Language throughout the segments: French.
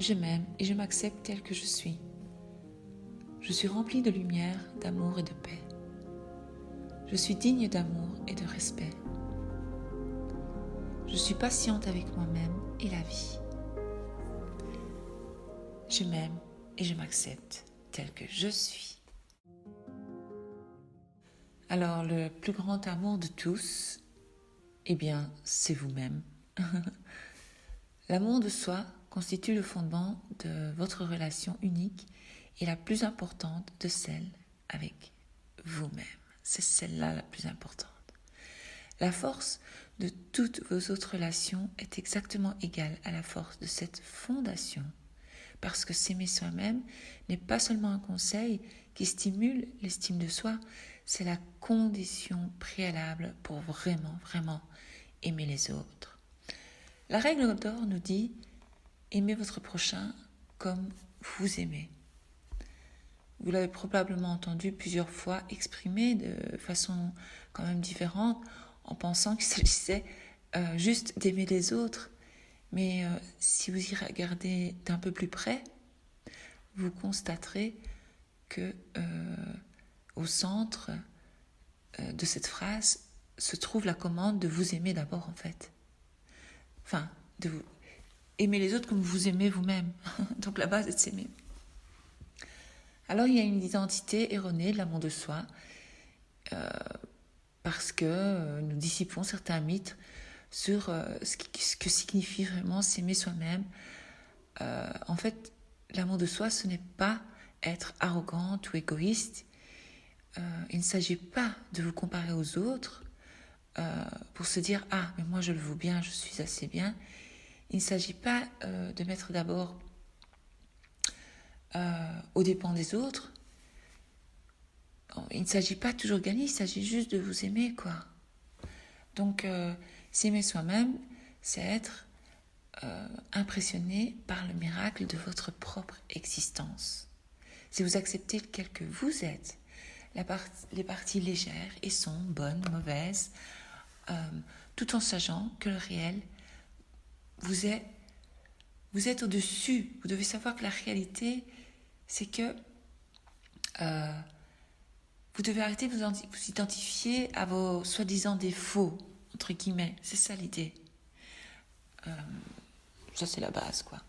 je m'aime et je m'accepte tel que je suis. Je suis remplie de lumière, d'amour et de paix. Je suis digne d'amour et de respect. Je suis patiente avec moi-même et la vie. Je m'aime et je m'accepte tel que je suis. Alors, le plus grand amour de tous, eh bien, c'est vous-même. L'amour de soi constitue le fondement de votre relation unique et la plus importante de celle avec vous-même. C'est celle-là la plus importante. La force de toutes vos autres relations est exactement égale à la force de cette fondation, parce que s'aimer soi-même n'est pas seulement un conseil qui stimule l'estime de soi, c'est la condition préalable pour vraiment, vraiment aimer les autres. La règle d'or nous dit « Aimez votre prochain comme vous aimez ». Vous l'avez probablement entendu plusieurs fois exprimé de façon quand même différente en pensant qu'il s'agissait juste d'aimer les autres. Mais si vous y regardez d'un peu plus près, vous constaterez que au centre de cette phrase se trouve la commande de vous aimer d'abord en fait. Enfin, de vous aimer les autres comme vous aimez vous-même. Donc la base est de s'aimer. Alors il y a une identité erronée de l'amour de soi parce que nous dissipons certains mythes sur ce que signifie vraiment s'aimer soi-même. En fait, l'amour de soi, ce n'est pas être arrogante ou égoïste. Il ne s'agit pas de vous comparer aux autres pour se dire « Ah, mais moi je le vaux bien, je suis assez bien ». Il ne s'agit pas de mettre d'abord aux dépens des autres. Il ne s'agit pas de toujours gagner, il s'agit juste de vous aimer, quoi. Donc, s'aimer soi-même, c'est être impressionné par le miracle de votre propre existence. Si vous acceptez tel que vous êtes, les parties légères et sombres, bonnes, mauvaises, tout en sachant que le réel vous êtes au-dessus. Vous devez savoir que la réalité, c'est que vous devez arrêter de vous identifier à vos soi-disant défauts, entre guillemets. C'est ça l'idée. Ça, c'est la base, quoi.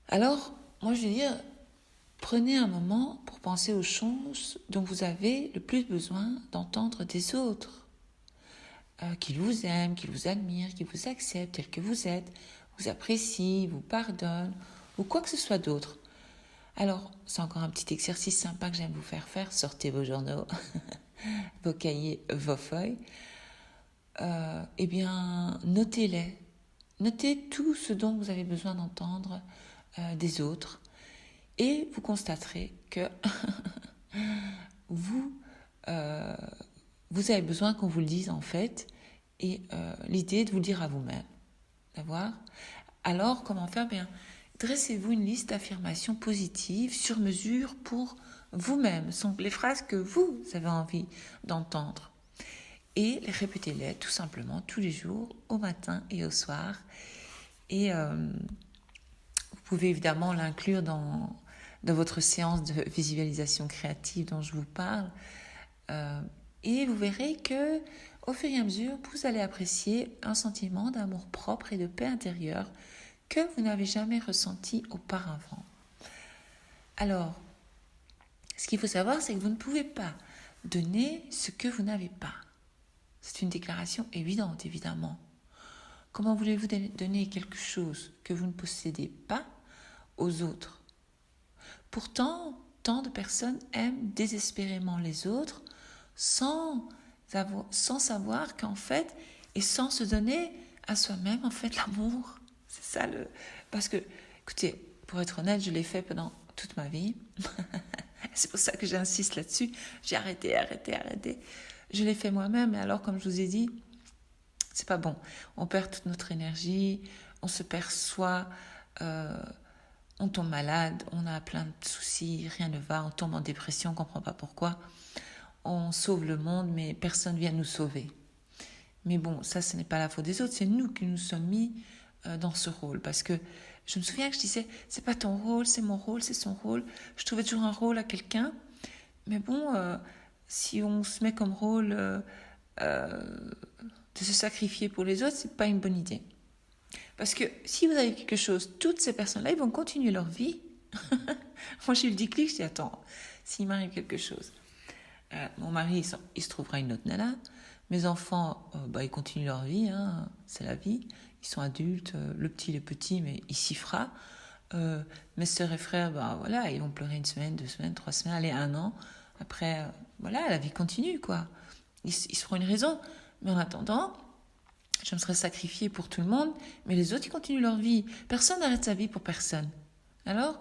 Alors, moi, je veux dire, prenez un moment pour penser aux choses dont vous avez le plus besoin d'entendre des autres. Qu'ils vous aiment, qu'ils vous admirent, qu'ils vous acceptent tel que vous êtes, vous apprécient, vous pardonnent, ou quoi que ce soit d'autre. Alors, c'est encore un petit exercice sympa que j'aime vous faire faire. Sortez vos journaux, vos cahiers, vos feuilles. Eh bien, notez-les. Notez tout ce dont vous avez besoin d'entendre des autres. Et vous constaterez que vous avez besoin qu'on vous le dise en fait. Et l'idée est de vous le dire à vous-même. D'accord ? Alors, comment faire ? Bien, dressez-vous une liste d'affirmations positives sur mesure pour vous-même. Ce sont les phrases que vous avez envie d'entendre. Et répétez-les tout simplement tous les jours, au matin et au soir. Et vous pouvez évidemment l'inclure dans votre séance de visualisation créative dont je vous parle. Et vous verrez que, au fur et à mesure, vous allez apprécier un sentiment d'amour propre et de paix intérieure que vous n'avez jamais ressenti auparavant. Alors, ce qu'il faut savoir, c'est que vous ne pouvez pas donner ce que vous n'avez pas. C'est une déclaration évidente, évidemment. Comment voulez-vous donner quelque chose que vous ne possédez pas aux autres ? Pourtant, tant de personnes aiment désespérément les autres sans savoir qu'en fait, et sans se donner à soi-même, en fait, l'amour. C'est ça Parce que, écoutez, pour être honnête, je l'ai fait pendant toute ma vie. C'est pour ça que j'insiste là-dessus. J'ai arrêté. Je l'ai fait moi-même, et alors, comme je vous ai dit, c'est pas bon. On perd toute notre énergie, on se perçoit, on tombe malade, on a plein de soucis, rien ne va, on tombe en dépression, on comprend pas pourquoi. On sauve le monde, mais personne vient nous sauver. Mais bon, ça, ce n'est pas la faute des autres, c'est nous qui nous sommes mis dans ce rôle. Parce que je me souviens que je disais, c'est pas ton rôle, c'est mon rôle, c'est son rôle. Je trouvais toujours un rôle à quelqu'un. Mais bon, si on se met comme rôle de se sacrifier pour les autres, c'est pas une bonne idée. Parce que si vous avez quelque chose, toutes ces personnes-là, ils vont continuer leur vie. Moi, j'ai eu le déclic, je dis, attends, s'il m'arrive quelque chose, mon mari, il se trouvera une autre nana. Mes enfants, ils continuent leur vie, hein, c'est la vie. Ils sont adultes, le petit, le petit, mais il s'y fera. Mes sœurs et frères, voilà, ils vont pleurer 1 semaine, 2 semaines, 3 semaines, allez, 1 an. Après, voilà, la vie continue, quoi. Ils se feront une raison. Mais en attendant, je me serais sacrifiée pour tout le monde, mais les autres, ils continuent leur vie. Personne n'arrête sa vie pour personne. Alors,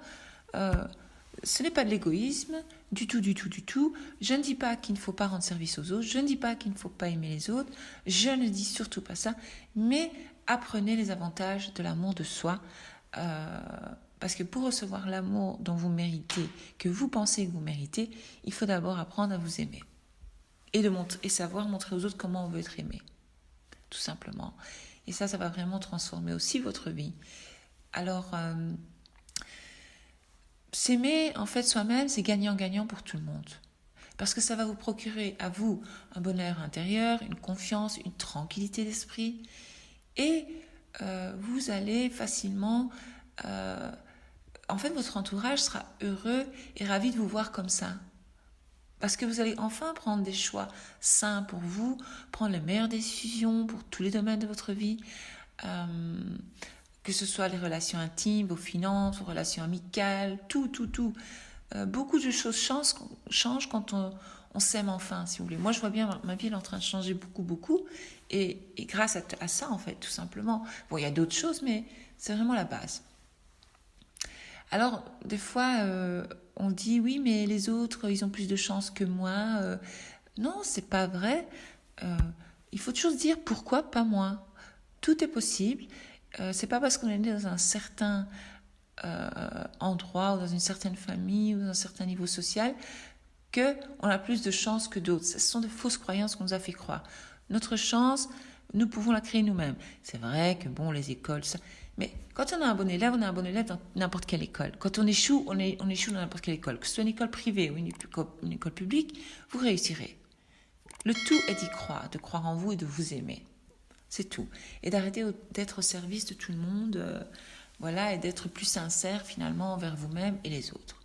ce n'est pas de l'égoïsme, du tout, du tout, du tout. Je ne dis pas qu'il ne faut pas rendre service aux autres, je ne dis pas qu'il ne faut pas aimer les autres, je ne dis surtout pas ça, mais apprenez les avantages de l'amour de soi, parce que pour recevoir l'amour dont vous méritez, que vous pensez que vous méritez, il faut d'abord apprendre à vous aimer et savoir montrer aux autres comment on veut être aimé, tout simplement. Et ça va vraiment transformer aussi votre vie. Alors, s'aimer, en fait, soi-même, c'est gagnant-gagnant pour tout le monde. Parce que ça va vous procurer à vous un bonheur intérieur, une confiance, une tranquillité d'esprit. Et vous allez facilement... en fait, votre entourage sera heureux et ravi de vous voir comme ça. Parce que vous allez enfin prendre des choix sains pour vous, prendre les meilleures décisions pour tous les domaines de votre vie. Que ce soit les relations intimes, vos finances, vos relations amicales, tout. Beaucoup de choses changent quand on s'aime enfin, si vous voulez. Moi, je vois bien, ma vie est en train de changer beaucoup. Et grâce à ça, en fait, tout simplement. Bon, il y a d'autres choses, mais c'est vraiment la base. Alors, des fois, on dit, oui, mais les autres, ils ont plus de chance que moi. Non, c'est pas vrai. Il faut toujours se dire, pourquoi pas moi ? Tout est possible. C'est pas parce qu'on est né dans un certain endroit ou dans une certaine famille ou dans un certain niveau social qu'on a plus de chance que d'autres. Ce sont de fausses croyances qu'on nous a fait croire. Notre chance, nous pouvons la créer nous-mêmes. C'est vrai que bon, les écoles, ça... mais quand on a un bon élève, on a un bon élève dans n'importe quelle école. Quand on échoue, on échoue dans n'importe quelle école. Que ce soit une école privée ou une école publique, vous réussirez. Le tout est d'y croire, de croire en vous et de vous aimer. C'est tout. Et d'arrêter d'être au service de tout le monde, voilà, et d'être plus sincère finalement envers vous-même et les autres.